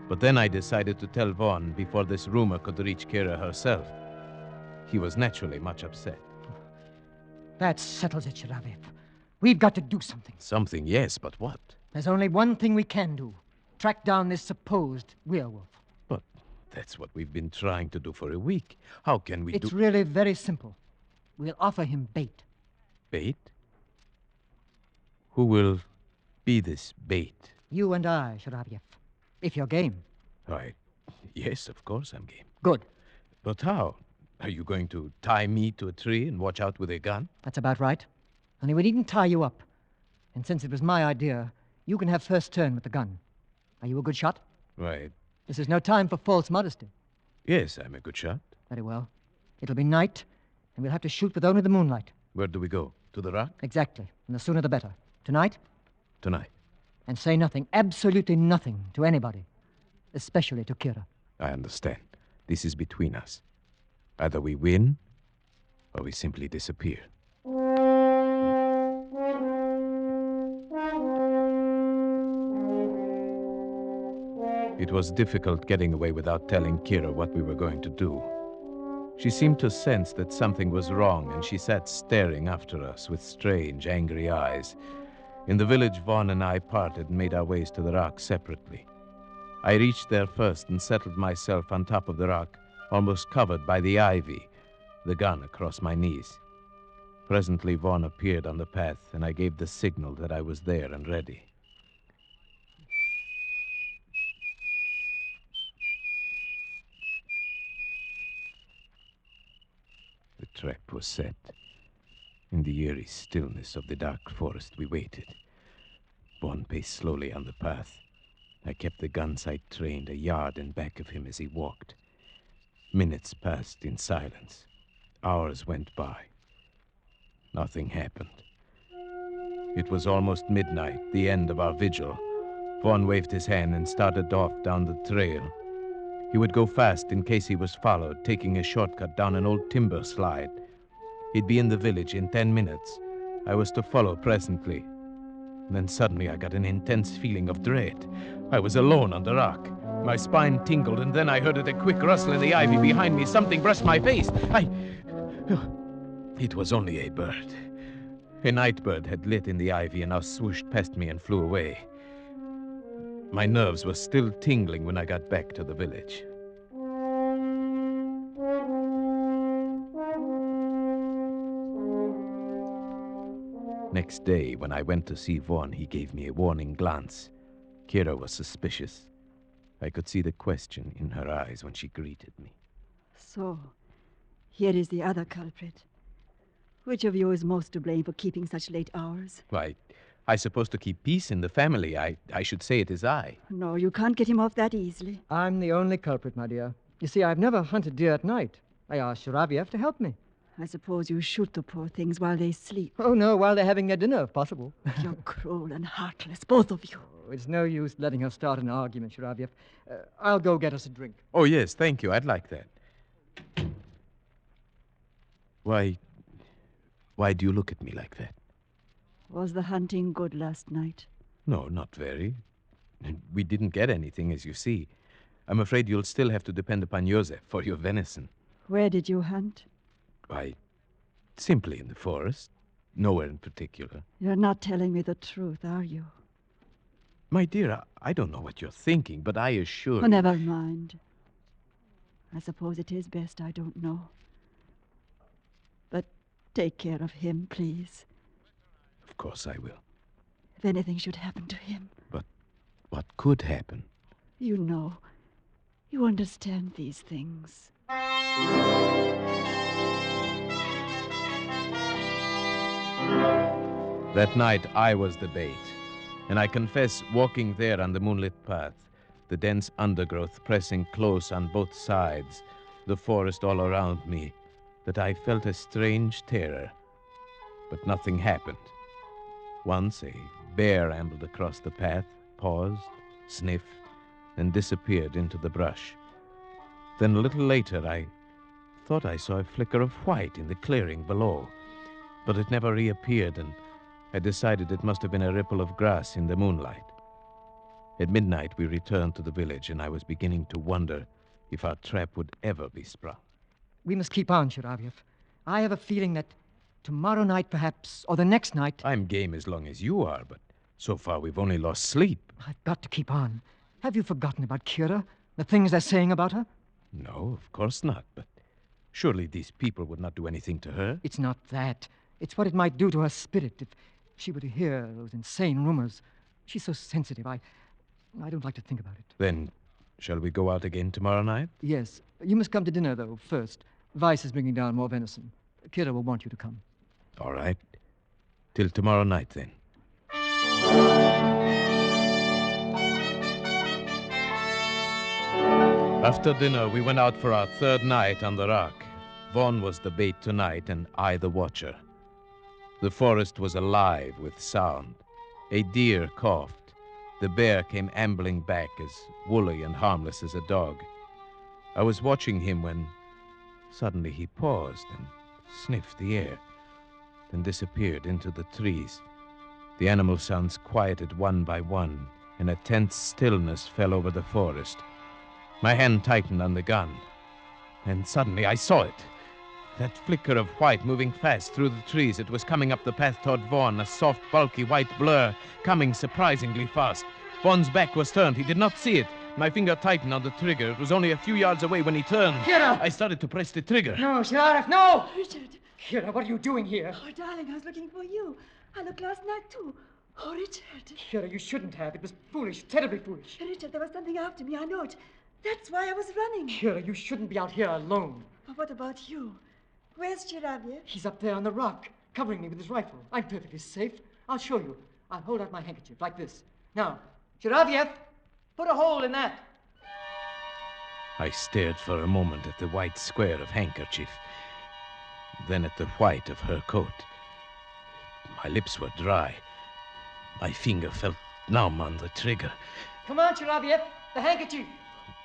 But then I decided to tell Vaughn before this rumor could reach Kira herself. He was naturally much upset. That settles it, Sharavyev. We've got to do something. Something, yes, but what? There's only one thing we can do. Track down this supposed werewolf. But that's what we've been trying to do for a week. How can we It's really very simple. We'll offer him bait. Bait? Who will be this bait? You and I, Sharavyev. If you're game. Why, yes, of course I'm game. Good. But how? Are you going to tie me to a tree and watch out with a gun? That's about right. Only we needn't tie you up. And since it was my idea, you can have first turn with the gun. Are you a good shot? Right. This is no time for false modesty. Yes, I'm a good shot. Very well. It'll be night, and we'll have to shoot with only the moonlight. Where do we go? To the rock? Exactly. And the sooner the better. Tonight? Tonight. And say nothing, absolutely nothing, to anybody. Especially to Kira. I understand. This is between us. Either we win, or we simply disappear. It was difficult getting away without telling Kira what we were going to do. She seemed to sense that something was wrong, and she sat staring after us with strange, angry eyes. In the village, Vaughn and I parted and made our ways to the rock separately. I reached there first and settled myself on top of the rock, almost covered by the ivy, the gun across my knees. Presently, Vaughn appeared on the path, and I gave the signal that I was there and ready. The trap was set. In the eerie stillness of the dark forest, we waited. Vaughn paced slowly on the path. I kept the gun sight trained a yard in back of him as he walked. Minutes passed in silence. Hours went by. Nothing happened. It was almost midnight, the end of our vigil. Vaughn waved his hand and started off down the trail. He would go fast in case he was followed, taking a shortcut down an old timber slide. He'd be in the village in 10 minutes. I was to follow presently. And then suddenly I got an intense feeling of dread. I was alone on the rock. My spine tingled, and then I heard a quick rustle in the ivy behind me. Something brushed my face. It was only a bird. A night bird had lit in the ivy and now swooshed past me and flew away. My nerves were still tingling when I got back to the village. Next day, when I went to see Vaughn, he gave me a warning glance. Kira was suspicious. I could see the question in her eyes when she greeted me. So, here is the other culprit. Which of you is most to blame for keeping such late hours? Why, I supposed to keep peace in the family. I should say it is I. No, you can't get him off that easily. I'm the only culprit, my dear. You see, I've never hunted deer at night. I asked Sharaviev to help me. I suppose you shoot the poor things while they sleep. Oh, no, while they're having their dinner, if possible. You're cruel and heartless, both of you. Oh, it's no use letting her start an argument, Sharaviev. I'll go get us a drink. Oh, yes, thank you. I'd like that. Why do you look at me like that? Was the hunting good last night? No, not very. We didn't get anything, as you see. I'm afraid you'll still have to depend upon Joseph for your venison. Where did you hunt? Why, simply in the forest. Nowhere in particular. You're not telling me the truth, are you? My dear, I don't know what you're thinking, but I assure you... Oh, never mind. I suppose it is best I don't know. But take care of him, please. Of course I will. If anything should happen to him. But what could happen? You know. You understand these things. That night, I was the bait. And I confess, walking there on the moonlit path, the dense undergrowth pressing close on both sides, the forest all around me, that I felt a strange terror. But nothing happened. Once a bear ambled across the path, paused, sniffed, and disappeared into the brush. Then a little later, I thought I saw a flicker of white in the clearing below, but it never reappeared, and I decided it must have been a ripple of grass in the moonlight. At midnight, we returned to the village, and I was beginning to wonder if our trap would ever be sprung. We must keep on, Sharaviev. I have a feeling that tomorrow night, perhaps, or the next night... I'm game as long as you are, but so far we've only lost sleep. I've got to keep on. Have you forgotten about Kira? The things they're saying about her? No, of course not, but surely these people would not do anything to her? It's not that. It's what it might do to her spirit if she were to hear those insane rumors. She's so sensitive. I don't like to think about it. Then, shall we go out again tomorrow night? Yes. You must come to dinner, though, first. Weiss is bringing down more venison. Kira will want you to come. All right. Till tomorrow night, then. After dinner, we went out for our third night on the rock. Vaughn was the bait tonight, and I the watcher. The forest was alive with sound. A deer coughed. The bear came ambling back as woolly and harmless as a dog. I was watching him when suddenly he paused and sniffed the air, then disappeared into the trees. The animal sounds quieted one by one, and a tense stillness fell over the forest. My hand tightened on the gun, and suddenly I saw it. That flicker of white moving fast through the trees. It was coming up the path toward Vaughn, a soft, bulky white blur, coming surprisingly fast. Vaughn's back was turned. He did not see it. My finger tightened on the trigger. It was only a few yards away when he turned. Kira! I started to press the trigger. No, Sheriff, no! Richard. Kira, what are you doing here? Oh, darling, I was looking for you. I looked last night, too. Oh, Richard. Kira, you shouldn't have. It was foolish, terribly foolish. Richard, there was something after me. I know it. That's why I was running. Kira, you shouldn't be out here alone. But what about you? Where's Chiraviev? He's up there on the rock, covering me with his rifle. I'm perfectly safe. I'll show you. I'll hold out my handkerchief like this. Now, Chiraviev, put a hole in that. I stared for a moment at the white square of handkerchief, then at the white of her coat. My lips were dry. My finger felt numb on the trigger. Come on, Chiraviev, the handkerchief.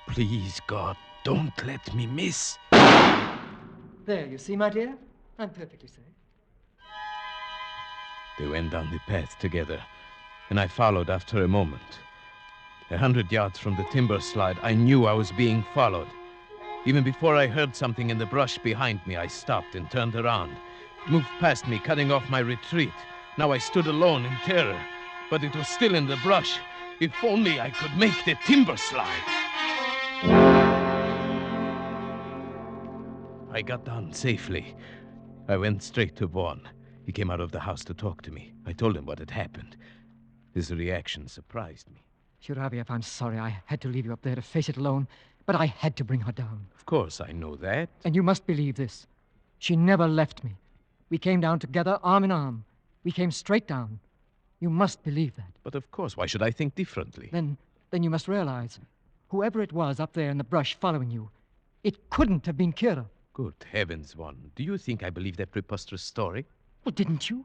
Please, God, don't let me miss. There, you see, my dear? I'm perfectly safe. They went down the path together, and I followed after a moment. 100 yards from the timber slide, I knew I was being followed. Even before I heard something in the brush behind me, I stopped and turned around. It moved past me, cutting off my retreat. Now I stood alone in terror, but it was still in the brush. If only I could make the timber slide. I got down safely. I went straight to Vaughn. He came out of the house to talk to me. I told him what had happened. His reaction surprised me. Chiraviev, I'm sorry I had to leave you up there to face it alone, but I had to bring her down. Of course, I know that. And you must believe this. She never left me. We came down together, arm in arm. We came straight down. You must believe that. But of course, why should I think differently? Then you must realize, whoever it was up there in the brush following you, it couldn't have been Kira. Good heavens, Vaughn. Do you think I believe that preposterous story? Well, didn't you?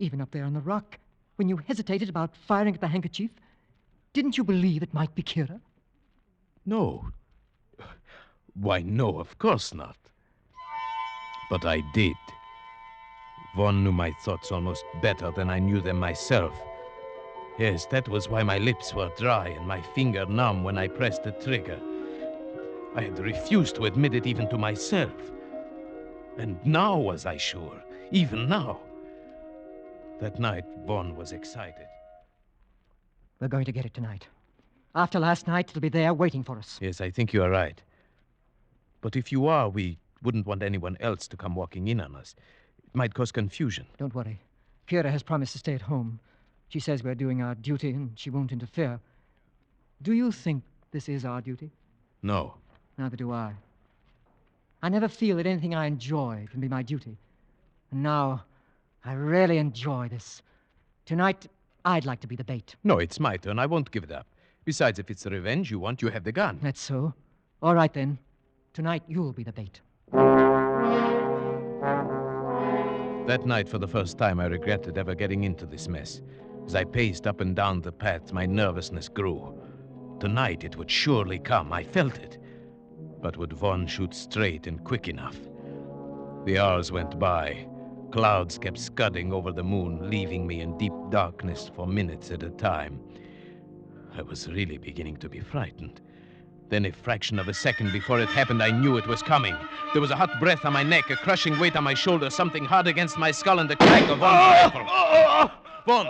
Even up there on the rock, when you hesitated about firing at the handkerchief, didn't you believe it might be Kira? No. Why, no, of course not. But I did. Vaughn knew my thoughts almost better than I knew them myself. Yes, that was why my lips were dry and my finger numb when I pressed the trigger. I had refused to admit it even to myself. And now was I sure, even now. That night, Vaughn was excited. We're going to get it tonight. After last night, it'll be there waiting for us. Yes, I think you are right. But if you are, we wouldn't want anyone else to come walking in on us. It might cause confusion. Don't worry. Kira has promised to stay at home. She says we're doing our duty and she won't interfere. Do you think this is our duty? No. Neither do I. I never feel that anything I enjoy can be my duty. And now, I really enjoy this. Tonight, I'd like to be the bait. No, it's my turn. I won't give it up. Besides, if it's the revenge you want, you have the gun. That's so. All right, then. Tonight, you'll be the bait. That night, for the first time, I regretted ever getting into this mess. As I paced up and down the path, my nervousness grew. Tonight, it would surely come. I felt it. But would Vaughn shoot straight and quick enough? The hours went by. Clouds kept scudding over the moon, leaving me in deep darkness for minutes at a time. I was really beginning to be frightened. Then, a fraction of a second before it happened, I knew it was coming. There was a hot breath on my neck, a crushing weight on my shoulder, something hard against my skull, and the crack of Vaughn's rifle. Vaughn!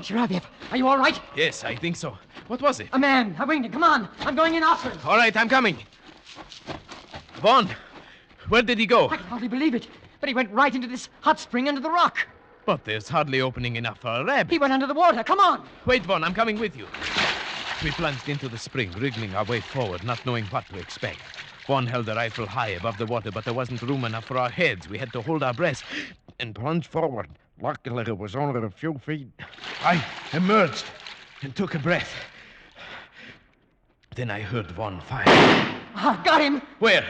Chiraviev, are you all right? Yes, I think so. What was it? A man, a winged. Come on, I'm going in after him. All right, I'm coming. Vaughn, where did he go? I can hardly believe it, but he went right into this hot spring under the rock. But there's hardly opening enough for a rabbit. He went under the water. Come on. Wait, Vaughn, I'm coming with you. We plunged into the spring, wriggling our way forward, not knowing what to expect. Vaughn held the rifle high above the water, but there wasn't room enough for our heads. We had to hold our breath and plunge forward, Luckily, it was only a few feet. I emerged and took a breath. Then I heard one fire. Ah, got him! Where?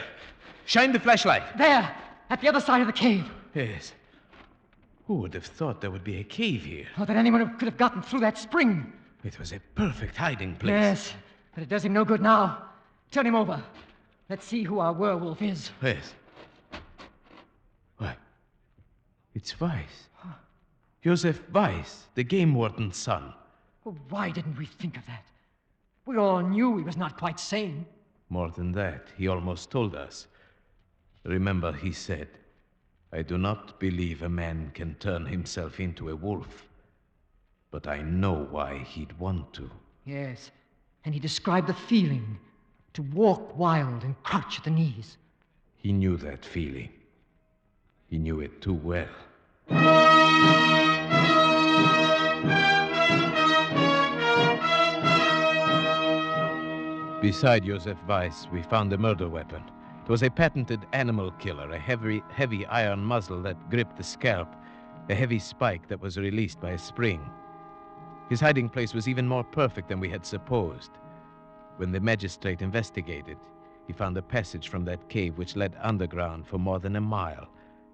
Shine the flashlight. There, at the other side of the cave. Yes. Who would have thought there would be a cave here? Oh, that anyone who could have gotten through that spring. It was a perfect hiding place. Yes, but it does him no good now. Turn him over. Let's see who our werewolf is. Yes. Why? It's Weiss. Joseph Weiss, the game warden's son. Well, why didn't we think of that? We all knew he was not quite sane. More than that, he almost told us. Remember, he said, I do not believe a man can turn himself into a wolf, but I know why he'd want to. Yes, and he described the feeling to walk wild and crouch at the knees. He knew that feeling. He knew it too well. Beside Joseph Weiss, we found a murder weapon. It was a patented animal killer, a heavy iron muzzle that gripped the scalp, a heavy spike that was released by a spring. His hiding place was even more perfect than we had supposed. When the magistrate investigated, he found a passage from that cave which led underground for more than a mile,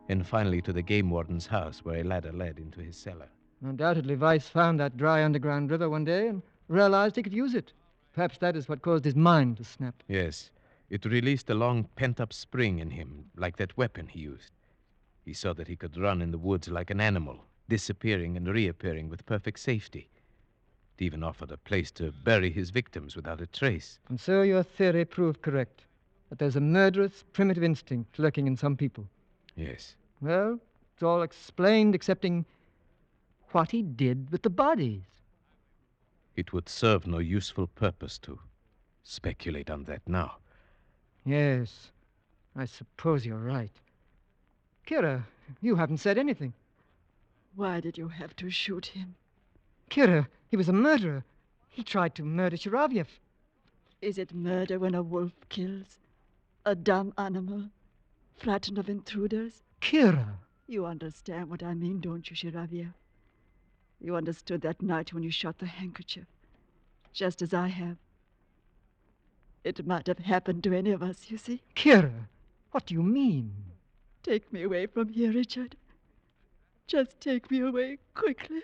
and finally to the game warden's house, where a ladder led into his cellar. Undoubtedly, Weiss found that dry underground river one day and realized he could use it. Perhaps that is what caused his mind to snap. Yes, it released a long pent-up spring in him, like that weapon he used. He saw that he could run in the woods like an animal, disappearing and reappearing with perfect safety. It even offered a place to bury his victims without a trace. And so your theory proved correct, that there's a murderous, primitive instinct lurking in some people. Yes. Well, it's all explained excepting what he did with the bodies. It would serve no useful purpose to speculate on that now. Yes, I suppose you're right. Kira, you haven't said anything. Why did you have to shoot him? Kira, he was a murderer. He tried to murder Shiravyev. Is it murder when a wolf kills? A dumb animal? Frightened of intruders? Kira! You understand what I mean, don't you, Shiravyev? You understood that night when you shot the handkerchief, just as I have. It might have happened to any of us, you see. Kira, what do you mean? Take me away from here, Richard. Just take me away quickly.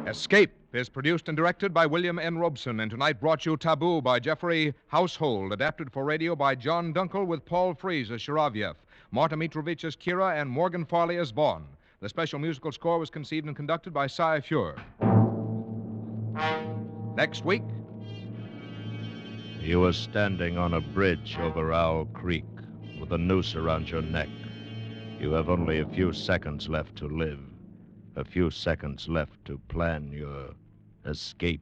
Escape is produced and directed by William N. Robeson, and tonight brought you Taboo by Geoffrey Household, adapted for radio by John Dunkel with Paul Frees as Shiravyev, Marta Mitrovich as Kira, and Morgan Farley as Vaughn. The special musical score was conceived and conducted by Cy Fure. Next week, you were standing on a bridge over Owl Creek with a noose around your neck. You have only a few seconds left to live. A few seconds left to plan your escape.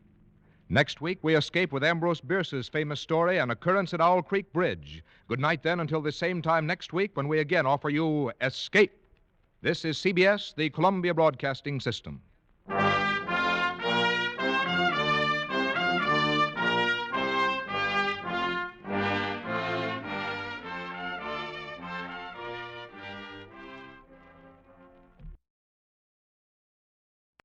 Next week, we escape with Ambrose Bierce's famous story, An Occurrence at Owl Creek Bridge. Good night, then, until the same time next week when we again offer you Escape. This is CBS, the Columbia Broadcasting System.